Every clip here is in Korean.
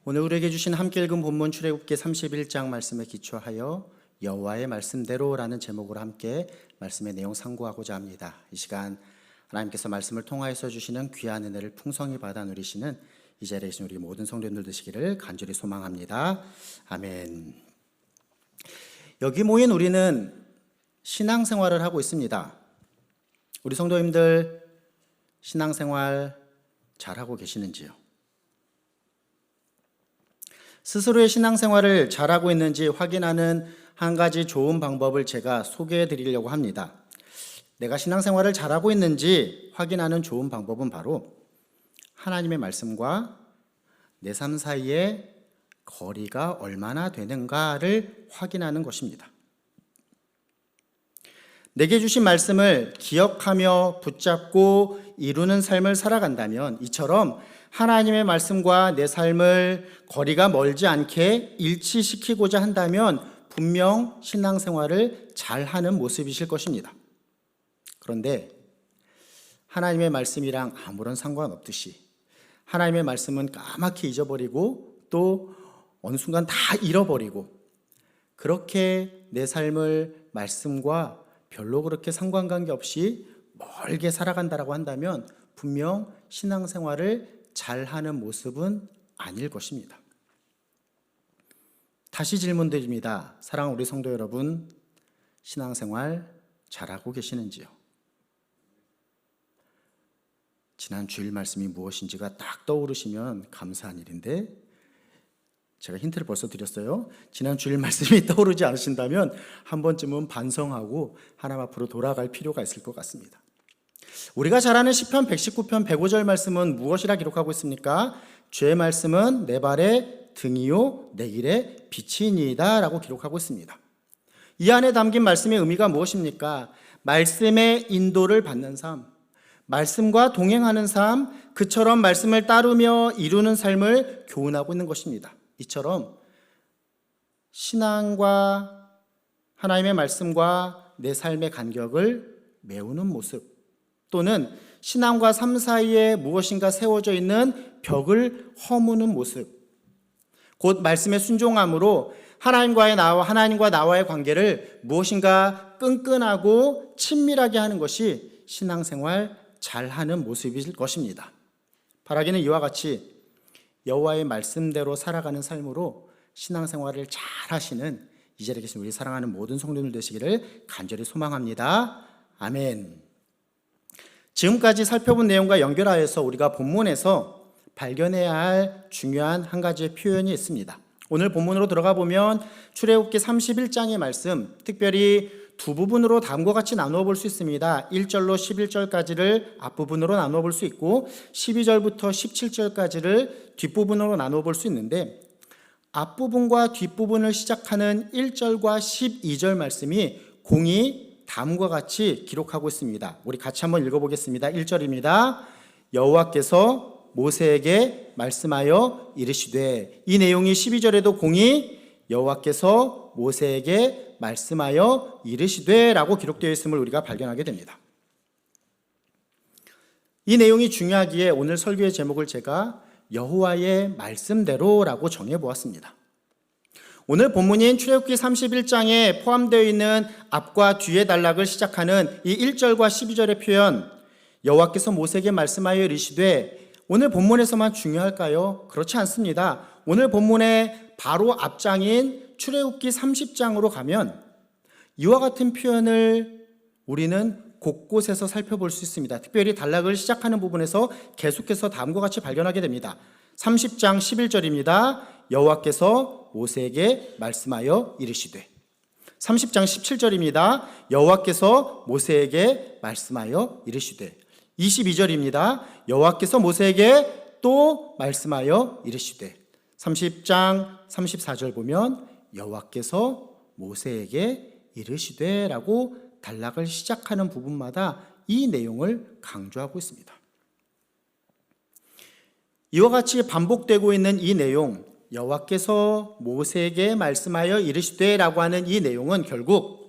오늘 우리에게 주신 함께 읽은 본문 출애굽기 31장 말씀에 기초하여 여호와의 말씀대로라는 제목으로 함께 말씀의 내용 상고하고자 합니다. 이 시간 하나님께서 말씀을 통하여서 주시는 귀한 은혜를 풍성히 받아 누리시는 이 자리에 계신 우리 모든 성도님들 되시기를 간절히 소망합니다. 아멘. 여기 모인 우리는 신앙생활을 하고 있습니다. 우리 성도님들 신앙생활 잘하고 계시는지요? 스스로의 신앙생활을 잘하고 있는지 확인하는 한 가지 좋은 방법을 제가 소개해 드리려고 합니다. 내가 신앙생활을 잘하고 있는지 확인하는 좋은 방법은 바로 하나님의 말씀과 내 삶 사이의 거리가 얼마나 되는가를 확인하는 것입니다. 내게 주신 말씀을 기억하며 붙잡고 이루는 삶을 살아간다면 이처럼 하나님의 말씀과 내 삶을 거리가 멀지 않게 일치시키고자 한다면 분명 신앙생활을 잘하는 모습이실 것입니다. 그런데 하나님의 말씀이랑 아무런 상관없듯이 하나님의 말씀은 까맣게 잊어버리고 또 어느 순간 다 잃어버리고 그렇게 내 삶을 말씀과 별로 그렇게 상관관계 없이 멀게 살아간다라고 한다면 분명 신앙생활을 잘하는 모습은 아닐 것입니다. 다시 질문드립니다. 사랑하는 우리 성도 여러분, 신앙생활 잘하고 계시는지요? 지난 주일 말씀이 무엇인지가 딱 떠오르시면 감사한 일인데 제가 힌트를 벌써 드렸어요. 지난 주일 말씀이 떠오르지 않으신다면 한 번쯤은 반성하고 하나님 앞으로 돌아갈 필요가 있을 것 같습니다. 우리가 잘 아는 시편 119편 105절 말씀은 무엇이라 기록하고 있습니까? 주의 말씀은 내 발의 등이요 내 길의 빛이니이다 라고 기록하고 있습니다. 이 안에 담긴 말씀의 의미가 무엇입니까? 말씀의 인도를 받는 삶, 말씀과 동행하는 삶, 그처럼 말씀을 따르며 이루는 삶을 교훈하고 있는 것입니다. 이처럼 신앙과 하나님의 말씀과 내 삶의 간격을 메우는 모습 또는 신앙과 삶 사이에 무엇인가 세워져 있는 벽을 허무는 모습 곧 말씀의 순종함으로 하나님과 나와의 관계를 무엇인가 끈끈하고 친밀하게 하는 것이 신앙생활 잘하는 모습일 것입니다. 바라기는 이와 같이 여호와의 말씀대로 살아가는 삶으로 신앙생활을 잘 하시는 이 자리에 계신 우리 사랑하는 모든 성도들 되시기를 간절히 소망합니다. 아멘. 지금까지 살펴본 내용과 연결하여서 우리가 본문에서 발견해야 할 중요한 한 가지의 표현이 있습니다. 오늘 본문으로 들어가 보면 출애굽기 31장의 말씀, 특별히 두 부분으로 다음과 같이 나누어 볼 수 있습니다. 1절로 11절까지를 앞부분으로 나누어 볼 수 있고 12절부터 17절까지를 뒷부분으로 나누어 볼 수 있는데 앞부분과 뒷부분을 시작하는 1절과 12절 말씀이 공이 다음과 같이 기록하고 있습니다. 우리 같이 한번 읽어보겠습니다. 1절입니다. 여호와께서 모세에게 말씀하여 이르시되, 이 내용이 12절에도 공이 여호와께서 모세에게 말씀하여 이르시되 라고 기록되어 있음을 우리가 발견하게 됩니다. 이 내용이 중요하기에 오늘 설교의 제목을 제가 여호와의 말씀대로 라고 정해보았습니다. 오늘 본문인 출애굽기 31장에 포함되어 있는 앞과 뒤의 단락을 시작하는 이 1절과 12절의 표현, 여호와께서 모세에게 말씀하여 이르시되, 오늘 본문에서만 중요할까요? 그렇지 않습니다. 오늘 본문의 바로 앞장인 출애굽기 30장으로 가면 이와 같은 표현을 우리는 곳곳에서 살펴볼 수 있습니다. 특별히 단락을 시작하는 부분에서 계속해서 다음과 같이 발견하게 됩니다. 30장 11절입니다. 여호와께서 모세에게 말씀하여 이르시되, 30장 17절입니다. 여호와께서 모세에게 말씀하여 이르시되, 22절입니다. 여호와께서 모세에게 또 말씀하여 이르시되, 30장 34절 보면 여호와께서 모세에게 이르시되 라고 단락을 시작하는 부분마다 이 내용을 강조하고 있습니다. 이와 같이 반복되고 있는 이 내용, 여호와께서 모세에게 말씀하여 이르시되 라고 하는 이 내용은 결국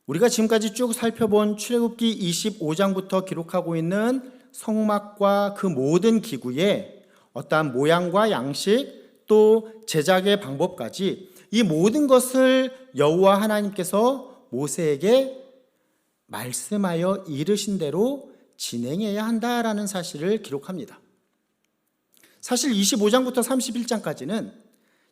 우리가 지금까지 쭉 살펴본 출애굽기 25장부터 기록하고 있는 성막과 그 모든 기구에 어떠한 모양과 양식 또 제작의 방법까지 이 모든 것을 여호와 하나님께서 모세에게 말씀하여 이르신 대로 진행해야 한다라는 사실을 기록합니다. 사실 25장부터 31장까지는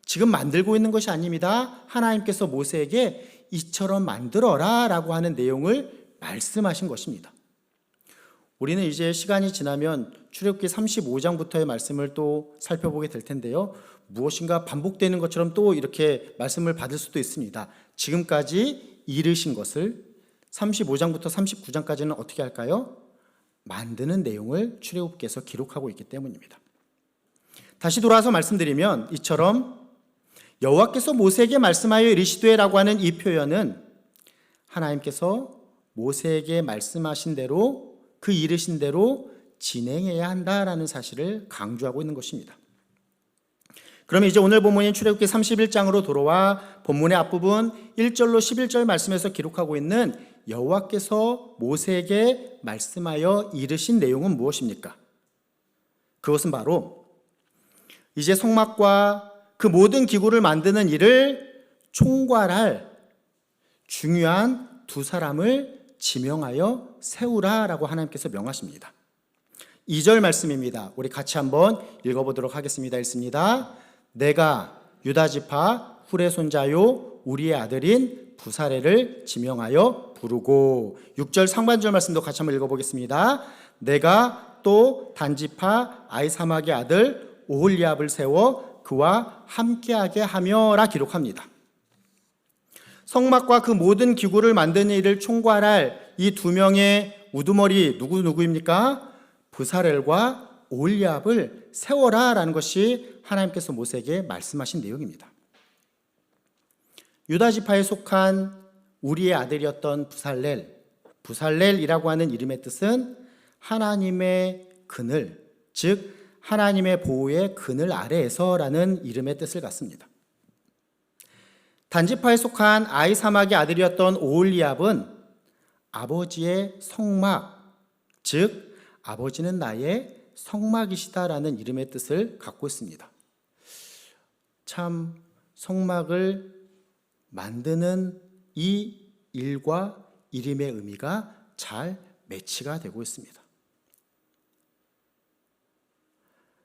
지금 만들고 있는 것이 아닙니다. 하나님께서 모세에게 이처럼 만들어라 라고 하는 내용을 말씀하신 것입니다. 우리는 이제 시간이 지나면 출애굽기 35장부터의 말씀을 또 살펴보게 될 텐데요. 무엇인가 반복되는 것처럼 또 이렇게 말씀을 받을 수도 있습니다. 지금까지 이르신 것을 35장부터 39장까지는 어떻게 할까요? 만드는 내용을 출애굽기에서 기록하고 있기 때문입니다. 다시 돌아와서 말씀드리면 이처럼 여호와께서 모세에게 말씀하여 이르시되라고 하는 이 표현은 하나님께서 모세에게 말씀하신 대로 그 이르신 대로 진행해야 한다라는 사실을 강조하고 있는 것입니다. 그러면 이제 오늘 본문인 출애굽기 31장으로 돌아와 본문의 앞부분 1절로 11절 말씀에서 기록하고 있는 여호와께서 모세에게 말씀하여 이르신 내용은 무엇입니까? 그것은 바로 이제 성막과 그 모든 기구를 만드는 일을 총괄할 중요한 두 사람을 지명하여 세우라라고 하나님께서 명하십니다. 2절 말씀입니다. 우리 같이 한번 읽어보도록 하겠습니다. 읽습니다. 내가 유다 지파 훌의 손자요 우리의 아들인 부사레를 지명하여 부르고 6절 상반절 말씀도 같이 한번 읽어보겠습니다. 내가 또 단지파 아이사막의 아들 오홀리압을 세워 그와 함께하게 하며라 기록합니다. 성막과 그 모든 기구를 만드는 일을 총괄할 이 두 명의 우두머리 누구입니까? 부사렐과 오홀리압을 세워라라는 것이 하나님께서 모세에게 말씀하신 내용입니다. 유다 지파에 속한 우리의 아들이었던 부살렐이라고 하는 이름의 뜻은 하나님의 그늘, 즉 하나님의 보호의 그늘 아래에서라는 이름의 뜻을 갖습니다. 단지파에 속한 아이사막의 아들이었던 오홀리압은 아버지의 성막, 즉 아버지는 나의 성막이시다라는 이름의 뜻을 갖고 있습니다. 참 성막을 만드는 이 일과 이름의 의미가 잘 매치가 되고 있습니다.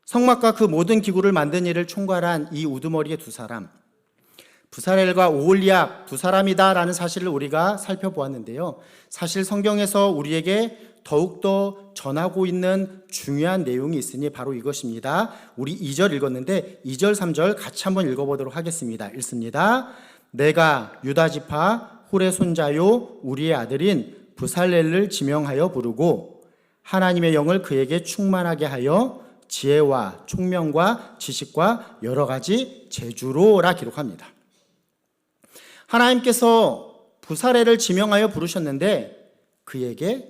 성막과 그 모든 기구를 만든 일을 총괄한 이 우두머리의 두 사람, 부사렐과 오홀리압 두 사람이다라는 사실을 우리가 살펴보았는데요. 사실 성경에서 우리에게 더욱더 전하고 있는 중요한 내용이 있으니 바로 이것입니다. 우리 2절 읽었는데 2절, 3절 같이 한번 읽어보도록 하겠습니다. 읽습니다. 내가 유다 지파 훌의 손자요 우리의 아들인 부살렐을 지명하여 부르고 하나님의 영을 그에게 충만하게 하여 지혜와 총명과 지식과 여러 가지 재주로라 기록합니다. 하나님께서 부살렐을 지명하여 부르셨는데 그에게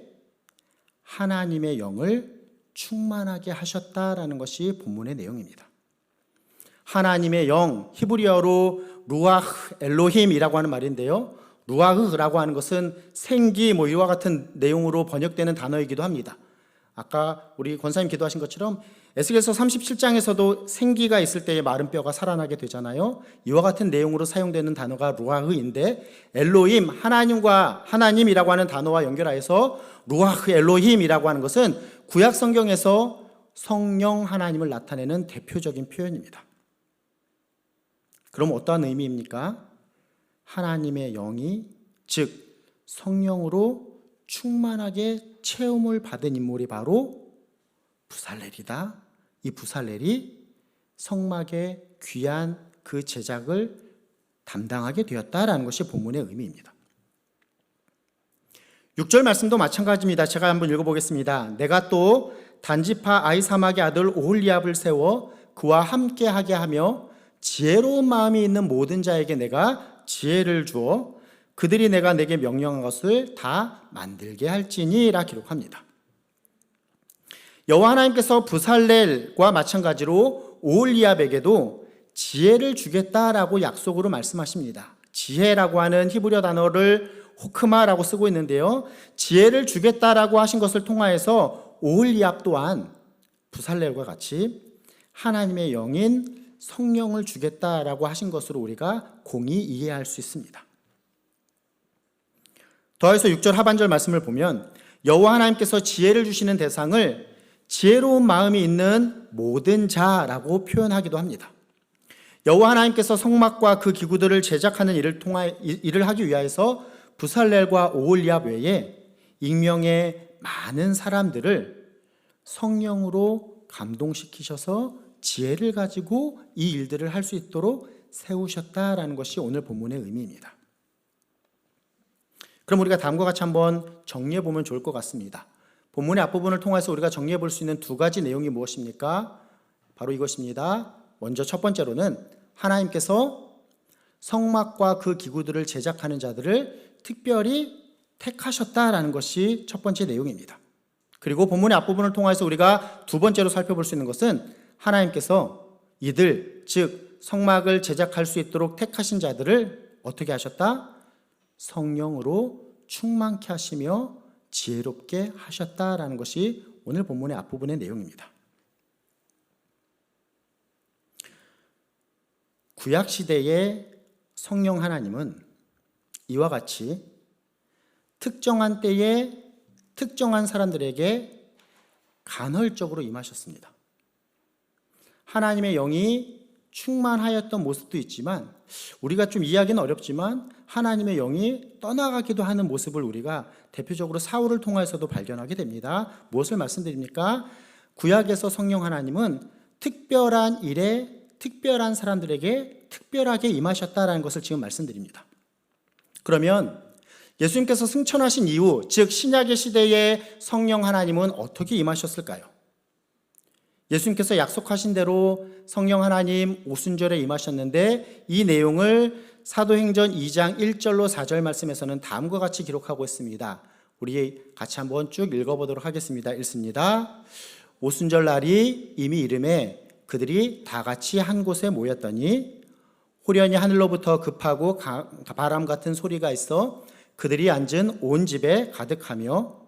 하나님의 영을 충만하게 하셨다라는 것이 본문의 내용입니다. 하나님의 영, 히브리어로 루아흐 엘로힘이라고 하는 말인데요. 루아흐라고 하는 것은 생기 이와 같은 내용으로 번역되는 단어이기도 합니다. 아까 우리 권사님 기도하신 것처럼 에스겔서 37장에서도 생기가 있을 때에 마른 뼈가 살아나게 되잖아요. 이와 같은 내용으로 사용되는 단어가 루아흐인데 엘로힘, 하나님이라고 하는 단어와 연결하여서 루아흐 엘로힘이라고 하는 것은 구약 성경에서 성령 하나님을 나타내는 대표적인 표현입니다. 그럼 어떠한 의미입니까? 하나님의 영이 즉 성령으로 충만하게 체험을 받은 인물이 바로 부살렐이다. 이 부살렐이 성막의 귀한 그 제작을 담당하게 되었다라는 것이 본문의 의미입니다. 6절 말씀도 마찬가지입니다. 제가 한번 읽어보겠습니다. 내가 또 단지파 아이사막의 아들 오홀리압을 세워 그와 함께하게 하며 지혜로운 마음이 있는 모든 자에게 내가 지혜를 주어 그들이 내가 내게 명령한 것을 다 만들게 할지니라 기록합니다. 여호와 하나님께서 부살렐과 마찬가지로 오홀리압에게도 지혜를 주겠다라고 약속으로 말씀하십니다. 지혜라고 하는 히브리어 단어를 호크마라고 쓰고 있는데요. 지혜를 주겠다라고 하신 것을 통하여서 오홀리압 또한 부살렐과 같이 하나님의 영인 성령을 주겠다라고 하신 것으로 우리가 공히 이해할 수 있습니다. 더해서 6절 하반절 말씀을 보면 여호와 하나님께서 지혜를 주시는 대상을 지혜로운 마음이 있는 모든 자라고 표현하기도 합니다. 여호와 하나님께서 성막과 그 기구들을 제작하는 일을 하기 위하여서 부살렐과 오홀리압 외에 익명의 많은 사람들을 성령으로 감동시키셔서 지혜를 가지고 이 일들을 할 수 있도록 세우셨다라는 것이 오늘 본문의 의미입니다. 그럼 우리가 다음과 같이 한번 정리해 보면 좋을 것 같습니다. 본문의 앞부분을 통해서 우리가 정리해 볼 수 있는 두 가지 내용이 무엇입니까? 바로 이것입니다. 먼저 첫 번째로는 하나님께서 성막과 그 기구들을 제작하는 자들을 특별히 택하셨다라는 것이 첫 번째 내용입니다. 그리고 본문의 앞부분을 통해서 우리가 두 번째로 살펴볼 수 있는 것은 하나님께서 이들, 즉 성막을 제작할 수 있도록 택하신 자들을 어떻게 하셨다? 성령으로 충만케 하시며 지혜롭게 하셨다라는 것이 오늘 본문의 앞부분의 내용입니다. 구약시대의 성령 하나님은 이와 같이 특정한 때에 특정한 사람들에게 간헐적으로 임하셨습니다. 하나님의 영이 충만하였던 모습도 있지만 우리가 좀 이해하기는 어렵지만 하나님의 영이 떠나가기도 하는 모습을 우리가 대표적으로 사울을 통해서도 발견하게 됩니다. 무엇을 말씀드립니까? 구약에서 성령 하나님은 특별한 일에 특별한 사람들에게 특별하게 임하셨다라는 것을 지금 말씀드립니다. 그러면 예수님께서 승천하신 이후, 즉 신약의 시대에 성령 하나님은 어떻게 임하셨을까요? 예수님께서 약속하신 대로 성령 하나님 오순절에 임하셨는데 이 내용을 사도행전 2장 1절로 4절 말씀에서는 다음과 같이 기록하고 있습니다. 우리 같이 한번 쭉 읽어보도록 하겠습니다. 읽습니다. 오순절 날이 이미 이름에 그들이 다 같이 한 곳에 모였더니 호련히 하늘로부터 급하고 바람 같은 소리가 있어 그들이 앉은 온 집에 가득하며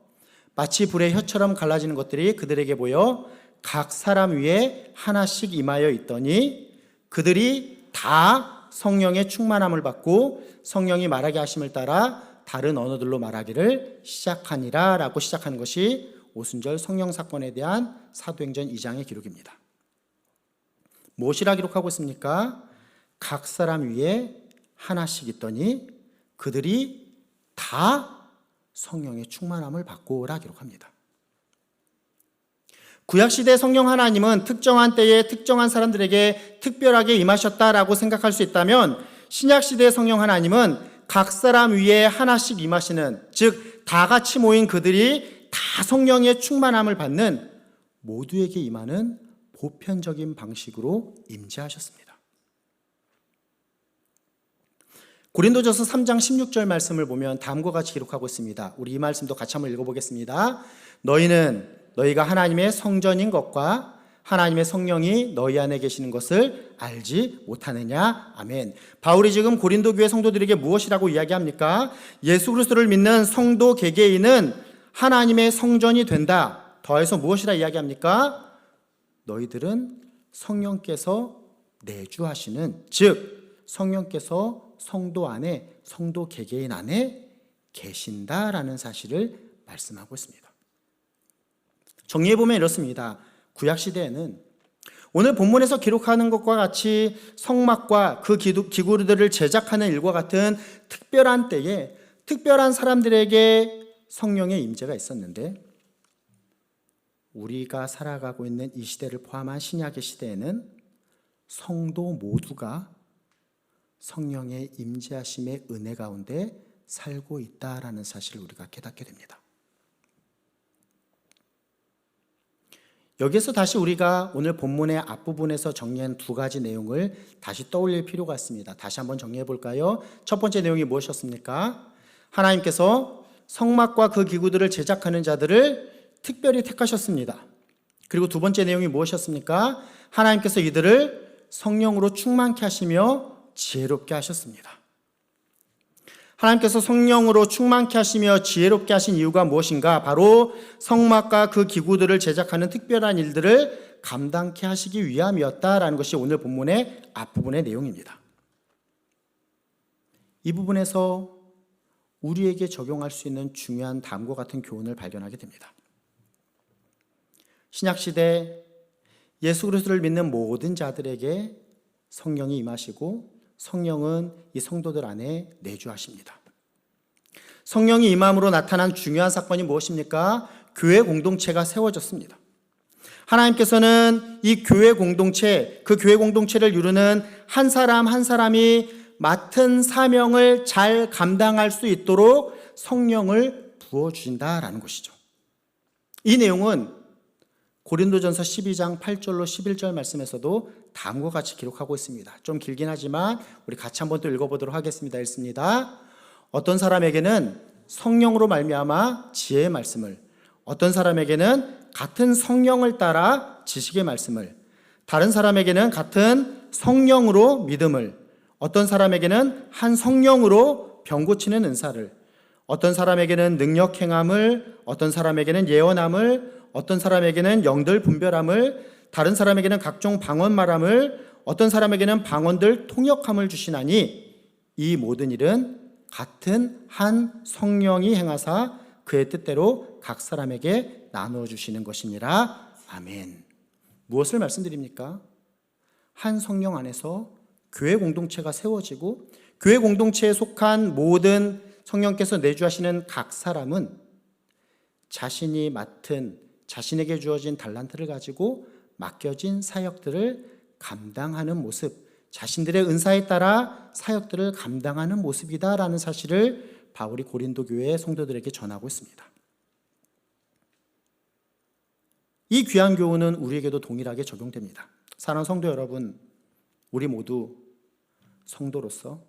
마치 불의 혀처럼 갈라지는 것들이 그들에게 보여 각 사람 위에 하나씩 임하여 있더니 그들이 다 성령의 충만함을 받고 성령이 말하게 하심을 따라 다른 언어들로 말하기를 시작하니라 라고 시작하는 것이 오순절 성령 사건에 대한 사도행전 2장의 기록입니다. 무엇이라 기록하고 있습니까? 각 사람 위에 하나씩 있더니 그들이 다 성령의 충만함을 받고라 기록합니다. 구약시대 성령 하나님은 특정한 때에 특정한 사람들에게 특별하게 임하셨다라고 생각할 수 있다면 신약시대의 성령 하나님은 각 사람 위에 하나씩 임하시는, 즉 다 같이 모인 그들이 다 성령의 충만함을 받는 모두에게 임하는 보편적인 방식으로 임재하셨습니다. 고린도전서 3장 16절 말씀을 보면 다음과 같이 기록하고 있습니다. 우리 이 말씀도 같이 한번 읽어보겠습니다. 너희가 하나님의 성전인 것과 하나님의 성령이 너희 안에 계시는 것을 알지 못하느냐? 아멘. 바울이 지금 고린도 교회 성도들에게 무엇이라고 이야기합니까? 예수 그리스도를 믿는 성도 개개인은 하나님의 성전이 된다. 더해서 무엇이라 이야기합니까? 너희들은 성령께서 내주하시는, 즉 성령께서 성도 안에, 성도 개개인 안에 계신다라는 사실을 말씀하고 있습니다. 정리해보면 이렇습니다. 구약시대에는 오늘 본문에서 기록하는 것과 같이 성막과 그 기구들을 제작하는 일과 같은 특별한 때에 특별한 사람들에게 성령의 임재가 있었는데 우리가 살아가고 있는 이 시대를 포함한 신약의 시대에는 성도 모두가 성령의 임재하심의 은혜 가운데 살고 있다라는 사실을 우리가 깨닫게 됩니다. 여기서 다시 우리가 오늘 본문의 앞부분에서 정리한 두 가지 내용을 다시 떠올릴 필요가 있습니다. 다시 한번 정리해 볼까요? 첫 번째 내용이 무엇이었습니까? 하나님께서 성막과 그 기구들을 제작하는 자들을 특별히 택하셨습니다. 그리고 두 번째 내용이 무엇이었습니까? 하나님께서 이들을 성령으로 충만케 하시며 지혜롭게 하셨습니다. 하나님께서 성령으로 충만케 하시며 지혜롭게 하신 이유가 무엇인가? 바로 성막과 그 기구들을 제작하는 특별한 일들을 감당케 하시기 위함이었다라는 것이 오늘 본문의 앞부분의 내용입니다. 이 부분에서 우리에게 적용할 수 있는 중요한 다음과 같은 교훈을 발견하게 됩니다. 신약시대 예수 그리스도를 믿는 모든 자들에게 성령이 임하시고 성령은 이 성도들 안에 내주하십니다. 성령이 임함으로 나타난 중요한 사건이 무엇입니까? 교회 공동체가 세워졌습니다. 하나님께서는 이 교회 공동체, 그 교회 공동체를 이루는 한 사람 한 사람이 맡은 사명을 잘 감당할 수 있도록 성령을 부어주신다라는 것이죠. 이 내용은 고린도전서 12장 8절로 11절 말씀에서도 다음과 같이 기록하고 있습니다. 좀 길긴 하지만 우리 같이 한번 또 읽어보도록 하겠습니다. 읽습니다. 어떤 사람에게는 성령으로 말미암아 지혜의 말씀을, 어떤 사람에게는 같은 성령을 따라 지식의 말씀을, 다른 사람에게는 같은 성령으로 믿음을, 어떤 사람에게는 한 성령으로 병 고치는 은사를, 어떤 사람에게는 능력 행함을, 어떤 사람에게는 예언함을, 어떤 사람에게는 영들 분별함을, 다른 사람에게는 각종 방언 말함을, 어떤 사람에게는 방언들 통역함을 주시나니 이 모든 일은 같은 한 성령이 행하사 그의 뜻대로 각 사람에게 나누어 주시는 것이니라. 아멘. 무엇을 말씀드립니까? 한 성령 안에서 교회 공동체가 세워지고 교회 공동체에 속한 모든 성령께서 내주하시는 각 사람은 자신이 맡은, 자신에게 주어진 달란트를 가지고 맡겨진 사역들을 감당하는 모습, 자신들의 은사에 따라 사역들을 감당하는 모습이다라는 사실을 바울이 고린도 교회 성도들에게 전하고 있습니다. 이 귀한 교훈은 우리에게도 동일하게 적용됩니다. 사랑하는 성도 여러분, 우리 모두 성도로서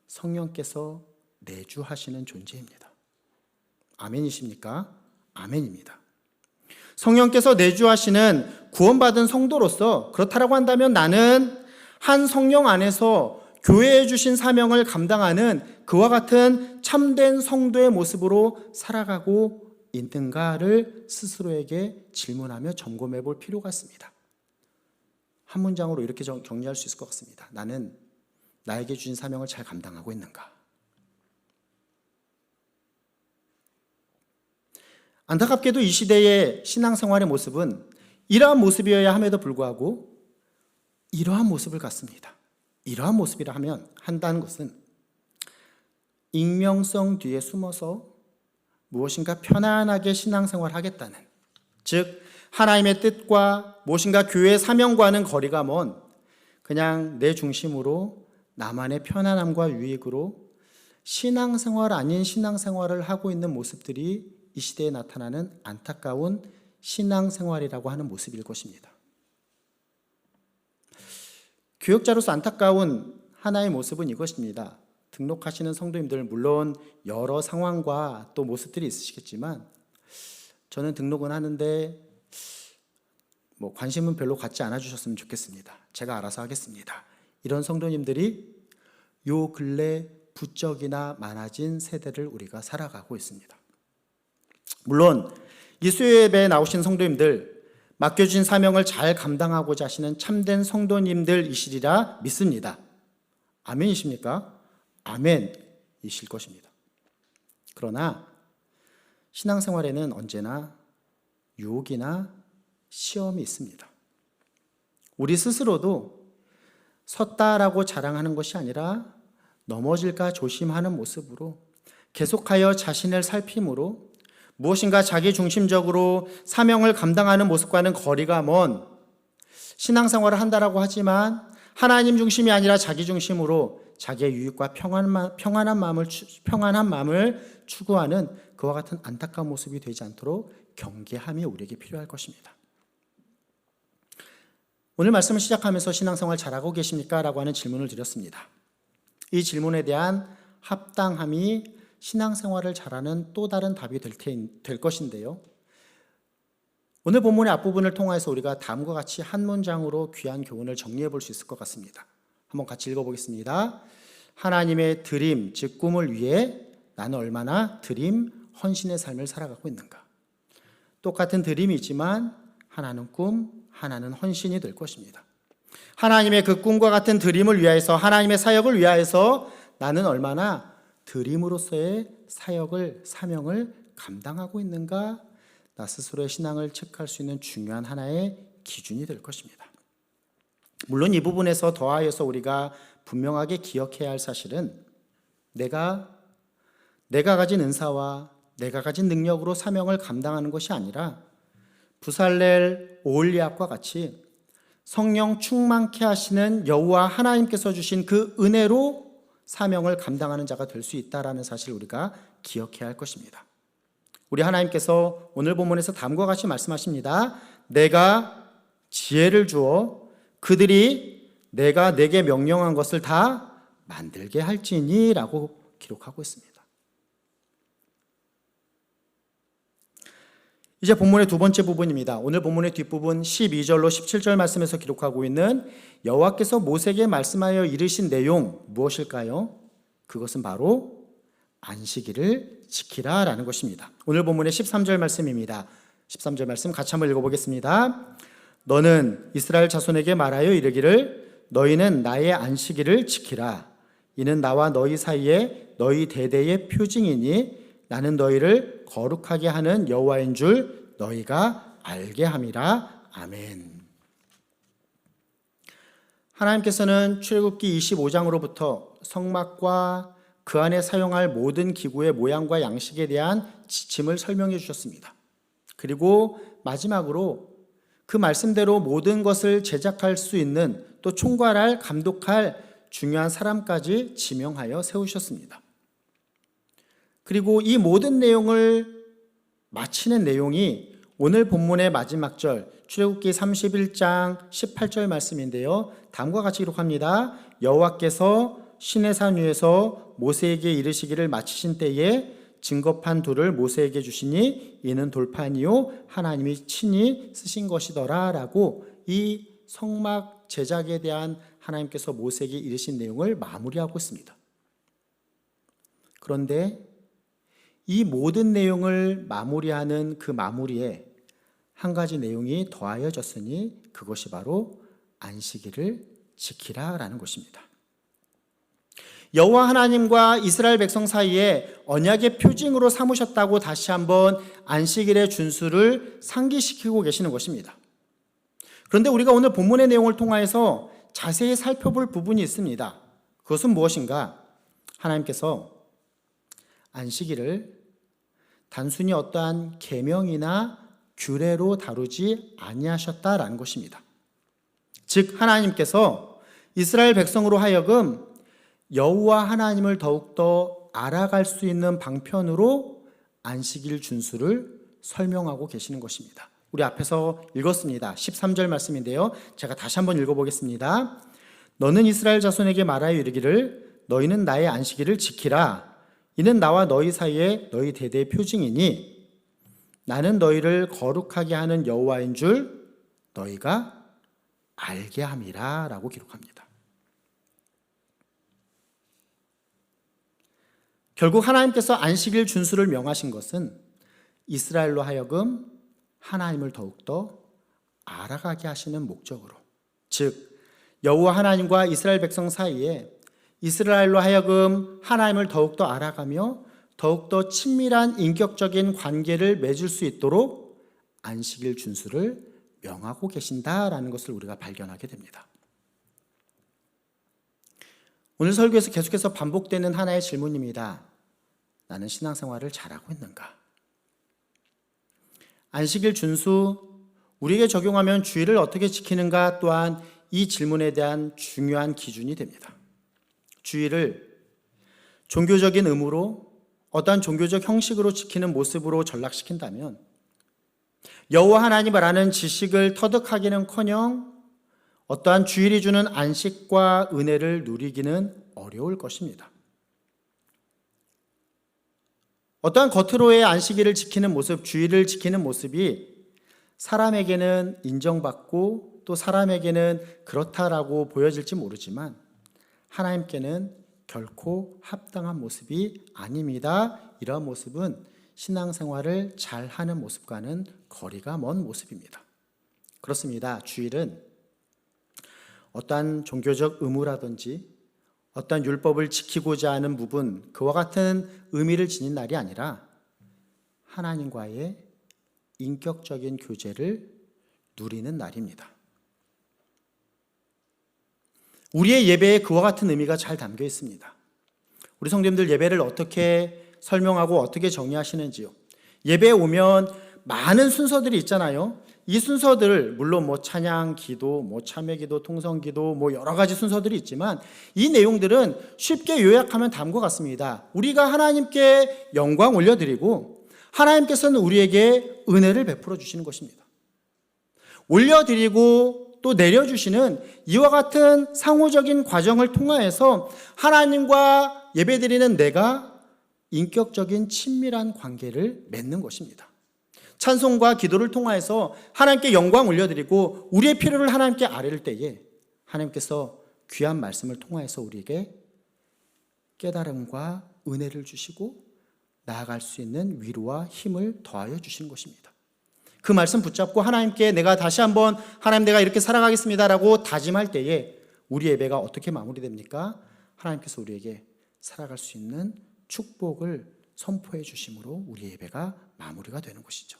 성령께서 내주하시는 존재입니다. 아멘이십니까? 아멘입니다. 성령께서 내주하시는 구원받은 성도로서 그렇다라고 한다면 나는 한 성령 안에서 교회에 주신 사명을 감당하는 그와 같은 참된 성도의 모습으로 살아가고 있는가를 스스로에게 질문하며 점검해 볼 필요가 있습니다. 한 문장으로 이렇게 정리할 수 있을 것 같습니다. 나는 나에게 주신 사명을 잘 감당하고 있는가? 안타깝게도 이 시대의 신앙생활의 모습은 이러한 모습이어야 함에도 불구하고 이러한 모습을 갖습니다. 이러한 모습이라 한다는 것은 익명성 뒤에 숨어서 무엇인가 편안하게 신앙생활을 하겠다는, 즉 하나님의 뜻과 무엇인가 교회의 사명과는 거리가 먼 그냥 내 중심으로 나만의 편안함과 유익으로 신앙생활 아닌 신앙생활을 하고 있는 모습들이 이 시대에 나타나는 안타까운 신앙생활이라고 하는 모습일 것입니다. 교역자로서 안타까운 하나의 모습은 이것입니다. 등록하시는 성도님들 물론 여러 상황과 또 모습들이 있으시겠지만 저는 등록은 하는데 관심은 별로 갖지 않아 주셨으면 좋겠습니다. 제가 알아서 하겠습니다. 이런 성도님들이 요 근래 부쩍이나 많아진 세대를 우리가 살아가고 있습니다. 물론 이 수요예배에 나오신 성도님들, 맡겨주신 사명을 잘 감당하고자 하시는 참된 성도님들이시리라 믿습니다. 아멘이십니까? 아멘이실 것입니다. 그러나 신앙생활에는 언제나 유혹이나 시험이 있습니다. 우리 스스로도 섰다라고 자랑하는 것이 아니라 넘어질까 조심하는 모습으로 계속하여 자신을 살핌으로 무엇인가 자기중심적으로 사명을 감당하는 모습과는 거리가 먼 신앙생활을 한다라고 하지만 하나님 중심이 아니라 자기 중심으로 자기의 유익과 평안한 마음을 추구하는 그와 같은 안타까운 모습이 되지 않도록 경계함이 우리에게 필요할 것입니다. 오늘 말씀을 시작하면서 신앙생활 잘하고 계십니까? 라고 하는 질문을 드렸습니다. 이 질문에 대한 합당함이 신앙생활을 잘하는 또 다른 답이 될 것인데요. 오늘 본문의 앞부분을 통해서 우리가 다음과 같이 한 문장으로 귀한 교훈을 정리해 볼 수 있을 것 같습니다. 한번 같이 읽어보겠습니다. 하나님의 드림, 즉 꿈을 위해 나는 얼마나 드림, 헌신의 삶을 살아가고 있는가. 똑같은 드림이지만 하나는 꿈, 하나는 헌신이 될 것입니다. 하나님의 그 꿈과 같은 드림을 위하여서, 하나님의 사역을 위하여서 나는 얼마나 드림으로서의 사역을, 사명을 감당하고 있는가, 나 스스로의 신앙을 체크할 수 있는 중요한 하나의 기준이 될 것입니다. 물론 이 부분에서 더하여서 우리가 분명하게 기억해야 할 사실은 내가 가진 은사와 내가 가진 능력으로 사명을 감당하는 것이 아니라 부살렐 오홀리압과 같이 성령 충만케 하시는 여호와 하나님께서 주신 그 은혜로 사명을 감당하는 자가 될 수 있다는 사실을 우리가 기억해야 할 것입니다. 우리 하나님께서 오늘 본문에서 다음과 같이 말씀하십니다. 내가 지혜를 주어 그들이 내가 내게 명령한 것을 다 만들게 할지니 라고 기록하고 있습니다. 이제 본문의 두 번째 부분입니다. 오늘 본문의 뒷부분 12절로 17절 말씀에서 기록하고 있는 여호와께서 모세에게 말씀하여 이르신 내용 무엇일까요? 그것은 바로 안식일을 지키라 라는 것입니다. 오늘 본문의 13절 말씀입니다. 13절 말씀 같이 한번 읽어보겠습니다. 너는 이스라엘 자손에게 말하여 이르기를 너희는 나의 안식일을 지키라. 이는 나와 너희 사이에 너희 대대의 표징이니 나는 너희를 거룩하게 하는 여호와인 줄 너희가 알게 함이라. 아멘. 하나님께서는 출애굽기 25장으로부터 성막과 그 안에 사용할 모든 기구의 모양과 양식에 대한 지침을 설명해 주셨습니다. 그리고 마지막으로 그 말씀대로 모든 것을 제작할 수 있는, 또 총괄할, 감독할 중요한 사람까지 지명하여 세우셨습니다. 그리고 이 모든 내용을 마치는 내용이 오늘 본문의 마지막 절 출애굽기 31장 18절 말씀인데요. 다음과 같이 기록합니다. 여호와께서 시내산 위에서 모세에게 이르시기를 마치신 때에 증거판 둘을 모세에게 주시니 이는 돌판이요 하나님이 친히 쓰신 것이더라 라고 이 성막 제작에 대한 하나님께서 모세에게 이르신 내용을 마무리하고 있습니다. 그런데 이 모든 내용을 마무리하는 그 마무리에 한 가지 내용이 더하여졌으니 그것이 바로 안식일을 지키라 라는 것입니다. 여호와 하나님과 이스라엘 백성 사이에 언약의 표징으로 삼으셨다고 다시 한번 안식일의 준수를 상기시키고 계시는 것입니다. 그런데 우리가 오늘 본문의 내용을 통하여서 자세히 살펴볼 부분이 있습니다. 그것은 무엇인가? 하나님께서 안식일을 단순히 어떠한 계명이나 규례로 다루지 아니하셨다라는 것입니다. 즉 하나님께서 이스라엘 백성으로 하여금 여호와 하나님을 더욱더 알아갈 수 있는 방편으로 안식일 준수를 설명하고 계시는 것입니다. 우리 앞에서 읽었습니다. 13절 말씀인데요. 제가 다시 한번 읽어보겠습니다. 너는 이스라엘 자손에게 말하여 이르기를 너희는 나의 안식일을 지키라. 이는 나와 너희 사이에 너희 대대의 표징이니 나는 너희를 거룩하게 하는 여호와인 줄 너희가 알게 함이라 라고 기록합니다. 결국 하나님께서 안식일 준수를 명하신 것은 이스라엘로 하여금 하나님을 더욱더 알아가게 하시는 목적으로, 즉 여호와 하나님과 이스라엘 백성 사이에 이스라엘로 하여금 하나님을 더욱더 알아가며 더욱더 친밀한 인격적인 관계를 맺을 수 있도록 안식일 준수를 명하고 계신다라는 것을 우리가 발견하게 됩니다. 오늘 설교에서 계속해서 반복되는 하나의 질문입니다. 나는 신앙생활을 잘하고 있는가? 안식일 준수, 우리에게 적용하면 주일을 어떻게 지키는가 또한 이 질문에 대한 중요한 기준이 됩니다. 주일을 종교적인 의무로, 어떠한 종교적 형식으로 지키는 모습으로 전락시킨다면 여호와 하나님을 아는 지식을 터득하기는커녕 어떠한 주일이 주는 안식과 은혜를 누리기는 어려울 것입니다. 어떠한 겉으로의 안식일을 지키는 모습, 주일을 지키는 모습이 사람에게는 인정받고 또 사람에게는 그렇다라고 보여질지 모르지만 하나님께는 결코 합당한 모습이 아닙니다. 이러한 모습은 신앙생활을 잘하는 모습과는 거리가 먼 모습입니다. 그렇습니다. 주일은 어떠한 종교적 의무라든지 어떠한 율법을 지키고자 하는 부분, 그와 같은 의미를 지닌 날이 아니라 하나님과의 인격적인 교제를 누리는 날입니다. 우리의 예배에 그와 같은 의미가 잘 담겨 있습니다. 우리 성도님들 예배를 어떻게 설명하고 어떻게 정의하시는지요? 예배에 오면 많은 순서들이 있잖아요. 이 순서들, 물론 찬양, 기도, 참회 기도, 통성 기도, 여러 가지 순서들이 있지만 이 내용들은 쉽게 요약하면 다음과 같습니다. 우리가 하나님께 영광 올려드리고 하나님께서는 우리에게 은혜를 베풀어 주시는 것입니다. 올려드리고 또 내려주시는 이와 같은 상호적인 과정을 통하여서 하나님과 예배드리는 내가 인격적인 친밀한 관계를 맺는 것입니다. 찬송과 기도를 통하여서 하나님께 영광 올려드리고 우리의 필요를 하나님께 아뢰를 때에 하나님께서 귀한 말씀을 통하여서 우리에게 깨달음과 은혜를 주시고 나아갈 수 있는 위로와 힘을 더하여 주시는 것입니다. 그 말씀 붙잡고 하나님께 내가 다시 한번 하나님 내가 이렇게 살아가겠습니다라고 다짐할 때에 우리 예배가 어떻게 마무리됩니까? 하나님께서 우리에게 살아갈 수 있는 축복을 선포해 주심으로 우리 예배가 마무리가 되는 것이죠.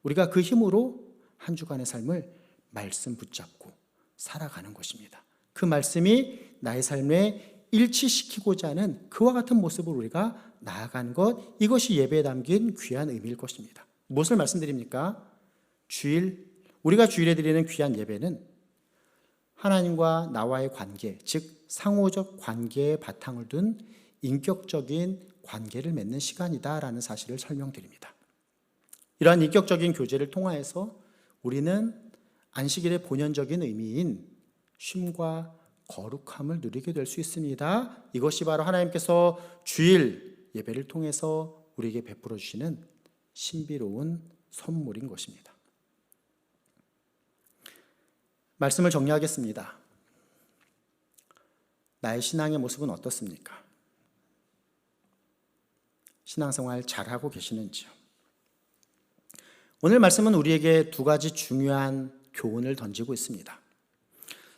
우리가 그 힘으로 한 주간의 삶을 말씀 붙잡고 살아가는 것입니다. 그 말씀이 나의 삶에 일치시키고자 하는 그와 같은 모습으로 우리가 나아가는 것, 이것이 예배에 담긴 귀한 의미일 것입니다. 무엇을 말씀드립니까? 주일, 우리가 주일에 드리는 귀한 예배는 하나님과 나와의 관계, 즉 상호적 관계의 바탕을 둔 인격적인 관계를 맺는 시간이다라는 사실을 설명드립니다. 이러한 인격적인 교제를 통하여서 우리는 안식일의 본연적인 의미인 쉼과 거룩함을 누리게 될 수 있습니다. 이것이 바로 하나님께서 주일 예배를 통해서 우리에게 베풀어 주시는 신비로운 선물인 것입니다. 말씀을 정리하겠습니다. 나의 신앙의 모습은 어떻습니까? 신앙생활 잘하고 계시는지요? 오늘 말씀은 우리에게 두 가지 중요한 교훈을 던지고 있습니다.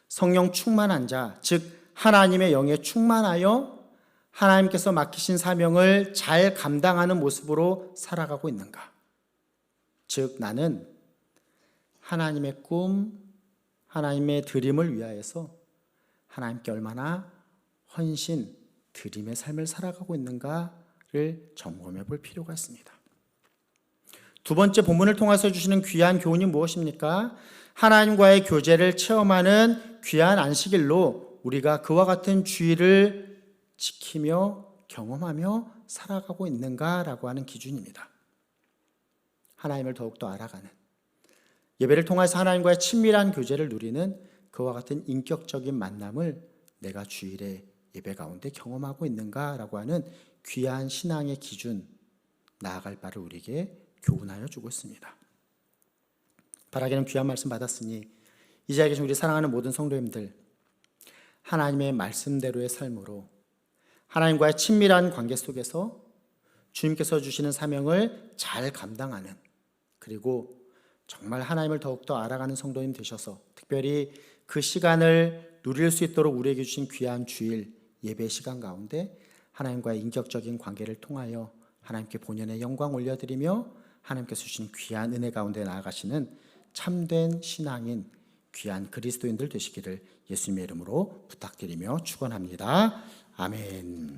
성령 충만한 자, 즉 하나님의 영에 충만하여 하나님께서 맡기신 사명을 잘 감당하는 모습으로 살아가고 있는가? 즉 나는 하나님의 꿈, 하나님의 드림을 위하여서 하나님께 얼마나 헌신, 드림의 삶을 살아가고 있는가를 점검해 볼 필요가 있습니다. 두 번째 본문을 통해서 주시는 귀한 교훈이 무엇입니까? 하나님과의 교제를 체험하는 귀한 안식일로 우리가 그와 같은 주의를 지키며 경험하며 살아가고 있는가라고 하는 기준입니다. 하나님을 더욱더 알아가는, 예배를 통해서 하나님과의 친밀한 교제를 누리는 그와 같은 인격적인 만남을 내가 주일의 예배 가운데 경험하고 있는가라고 하는 귀한 신앙의 기준, 나아갈 바를 우리에게 교훈하여 주고 있습니다. 바라기는 귀한 말씀 받았으니 이 자리에 계신 우리 사랑하는 모든 성도님들, 하나님의 말씀대로의 삶으로 하나님과의 친밀한 관계 속에서 주님께서 주시는 사명을 잘 감당하는, 그리고 정말 하나님을 더욱더 알아가는 성도님 되셔서 특별히 그 시간을 누릴 수 있도록 우리에게 주신 귀한 주일 예배 시간 가운데 하나님과의 인격적인 관계를 통하여 하나님께 본연의 영광 올려드리며 하나님께서 주신 귀한 은혜 가운데 나아가시는 참된 신앙인 귀한 그리스도인들 되시기를 예수님의 이름으로 부탁드리며 축원합니다. 아멘.